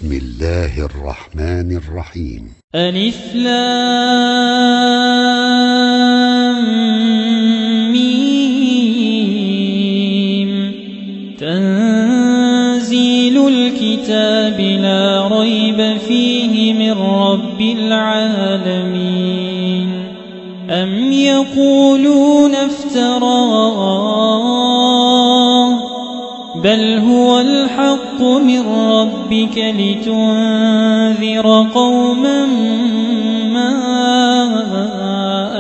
بسم الله الرحمن الرحيم. ألف لام ميم. تنزيل الكتاب لا ريب فيه من رب العالمين. أم يقولون افتراه بل هو الحق من ربك لتنذر قوما ما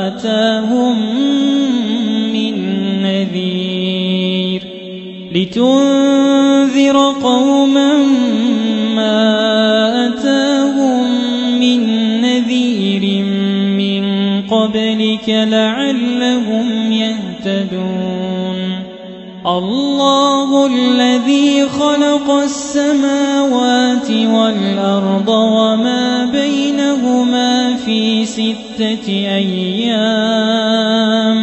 أتاهم من نذير من قبلك لعلهم يهتدون. الله الذي خلق السماوات والأرض وما بينهما في 6 أيام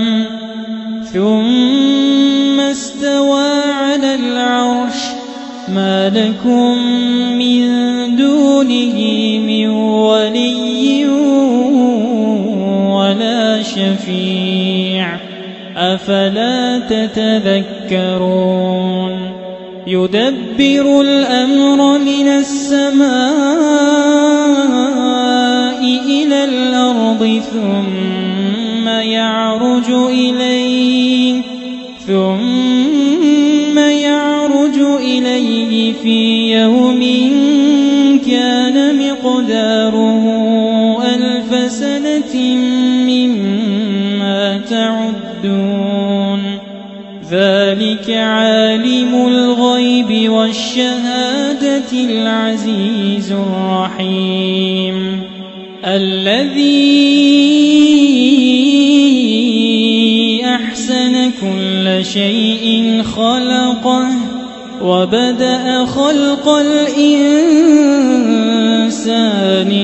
ثم استوى على العرش. ما لكم من دونه من ولي ولا شفيع أفلا تتذكرون. يدبر الأمر من السماء إلى الأرض ثم يعرج إليه في يوم كان مقداره 1000 سنة مما تعدون. ذلك عالم الغيب والشهادة العزيز الرحيم. الذي أحسن كل شيء خلقه وبدأ خلق الإنسان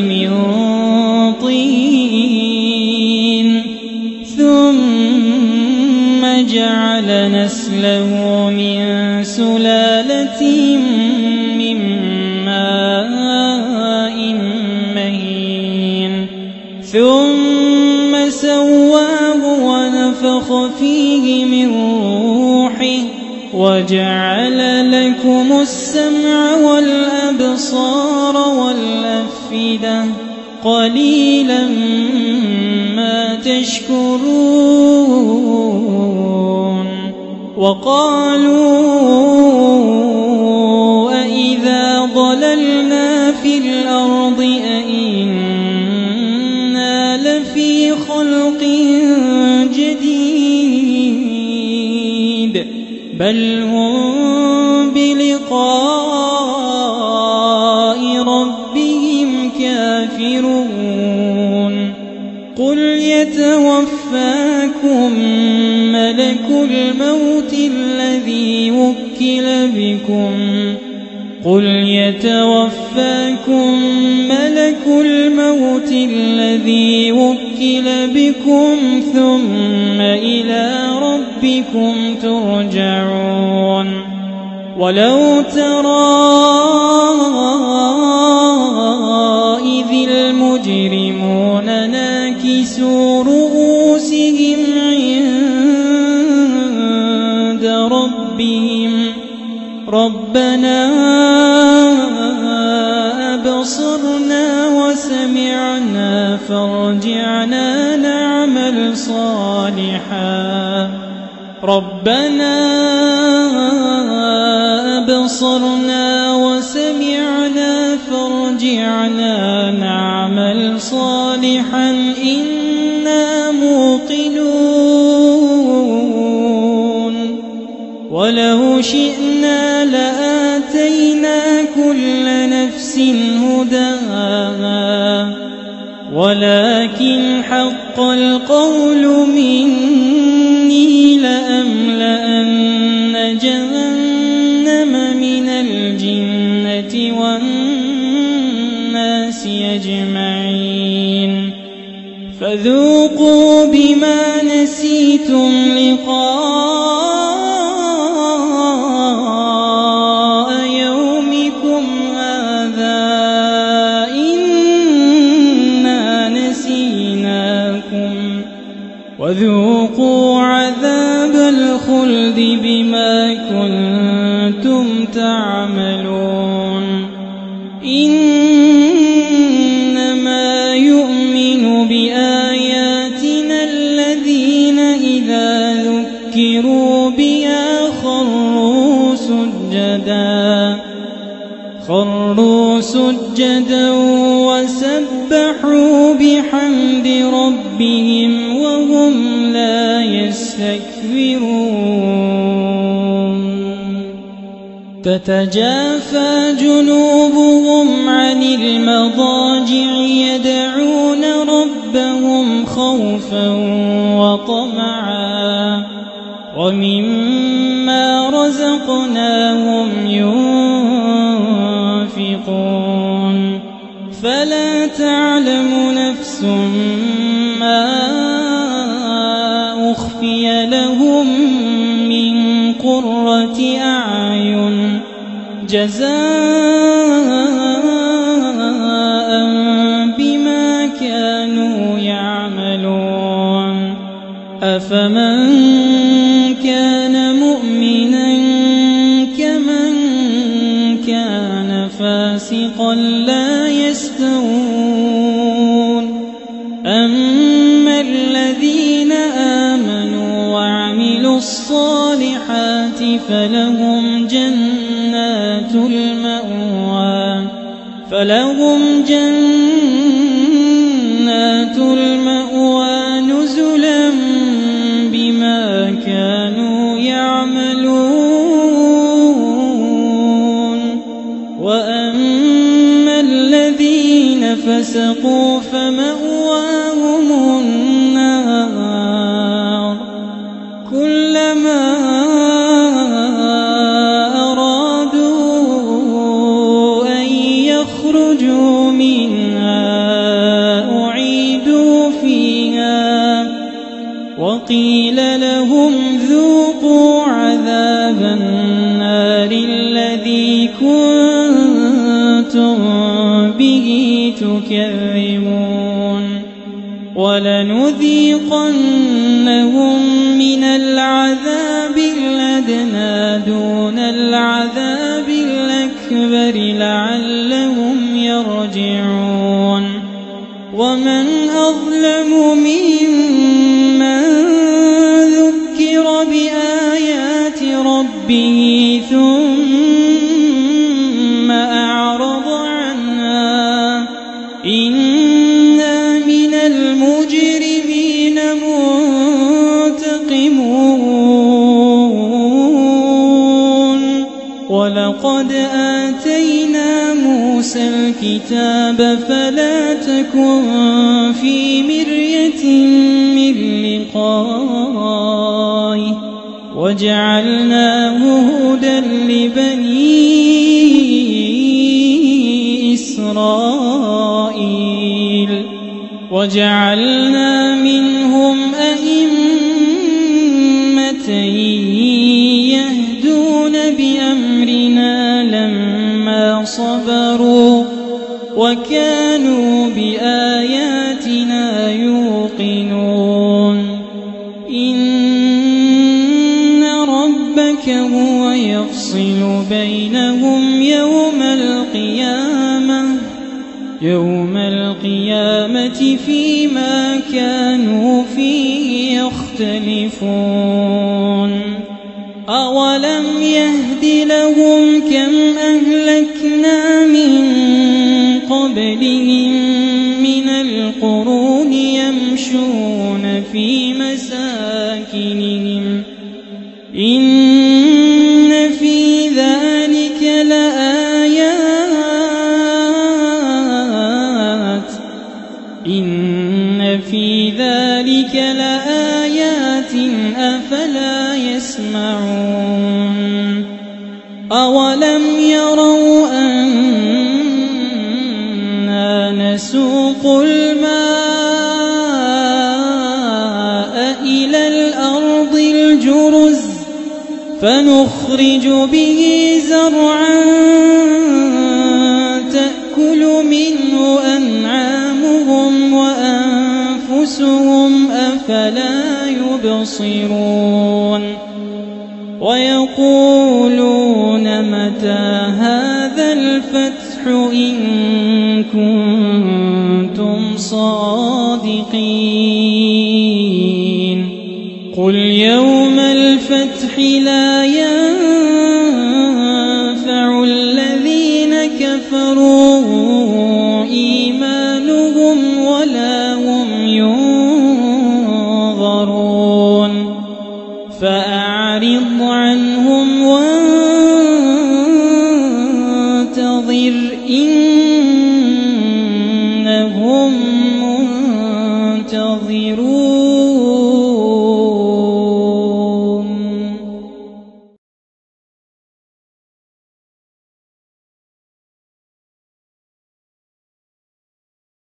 من طين ثم جعل نسله من سلالة من ماء مهين ثم سواه ونفخ فيه من روحه وجعل لكم السمع والأبصار والأفئدة قليلا ما تشكرون. وقالوا أإذا ضللنا في الأرض أإنا لفي خلق جديد بل هم بلقاء ربهم كافرون. قل يتوفاكم ملك الموت الذي وكل بكم ثم إلى ربكم ترجعون. ولو ترى إذ المجرمون ناكسوا رؤوسهم عند ربهم ربنا أبصرنا وسمعنا فارجعنا نعمل صالحا ربنا أبصرنا وسمعنا فارجعنا نعمل صالحا إنا موقنون. ولو شئنا لآتينا كل نفس هداها ولكن حق القول مني لأملأن جهنم من الجنة والناس أجمعين. فذوقوا بما نسيتم لقاء يومكم هذا وذوقوا عذاب الخلد بما كنتم تعملون إنما يؤمن بآياتنا الذين إذا ذكروا بها خروا سجدا وسبحوا بحمد ربهم وهم لا يستكبرون تتجافى جنوبهم عن المضاجع يدعون ربهم خوفا وطمعا ومما رزقناهم ينفقون فلا تعلم نفس ما أخفي لهم من قرة أعين جزاء بما كانوا يعملون أفمن كان مؤمنا كمن كان فاسقا لا يستوون أما الذين آمنوا وعملوا الصالحات فلهم جنات المأوى نزلا بما كانوا يعملون وأما الذين فسقوا فمأواهم النار كلما أرادوا أن يخرجوا منها أعيدوا فيها وقيل لهم ذوقوا عذاب النار الذي كنتم به تكذبون ولنذيقنهم من العذاب الأدنى دون العذاب الأكبر لعلهم يرجعون ومن أظلم ممن ذكر بآيات ربه ثم أعرض عنها إنا من المجرمين منتقمون ولقد آتينا موسى الكتاب فلا تكن في مرية من لقائه وجعلناه هدى لبني إسرائيل وجعلنا منهم أئمة يهدون بأمرنا لما صبروا وكانوا بآياتنا يوقنون إن ربك هو يفصل بينهم يوم القيامة فيما كانوا فيه يختلفون أولم يهد لهم كم أهلكنا من قبلهم من القرون يمشون في مساكنهم إن في ذلك لآيات أفلا يسمعون أولم يروا أنا نسوق الماء إلى الأرض الجرز فنخرج به زرعا تأكل منه أنعامهم وأنفسهم أفلا تبصرون ويقولون متى هذا الفتح إن كنتم صادقين قل يوم الفتح لا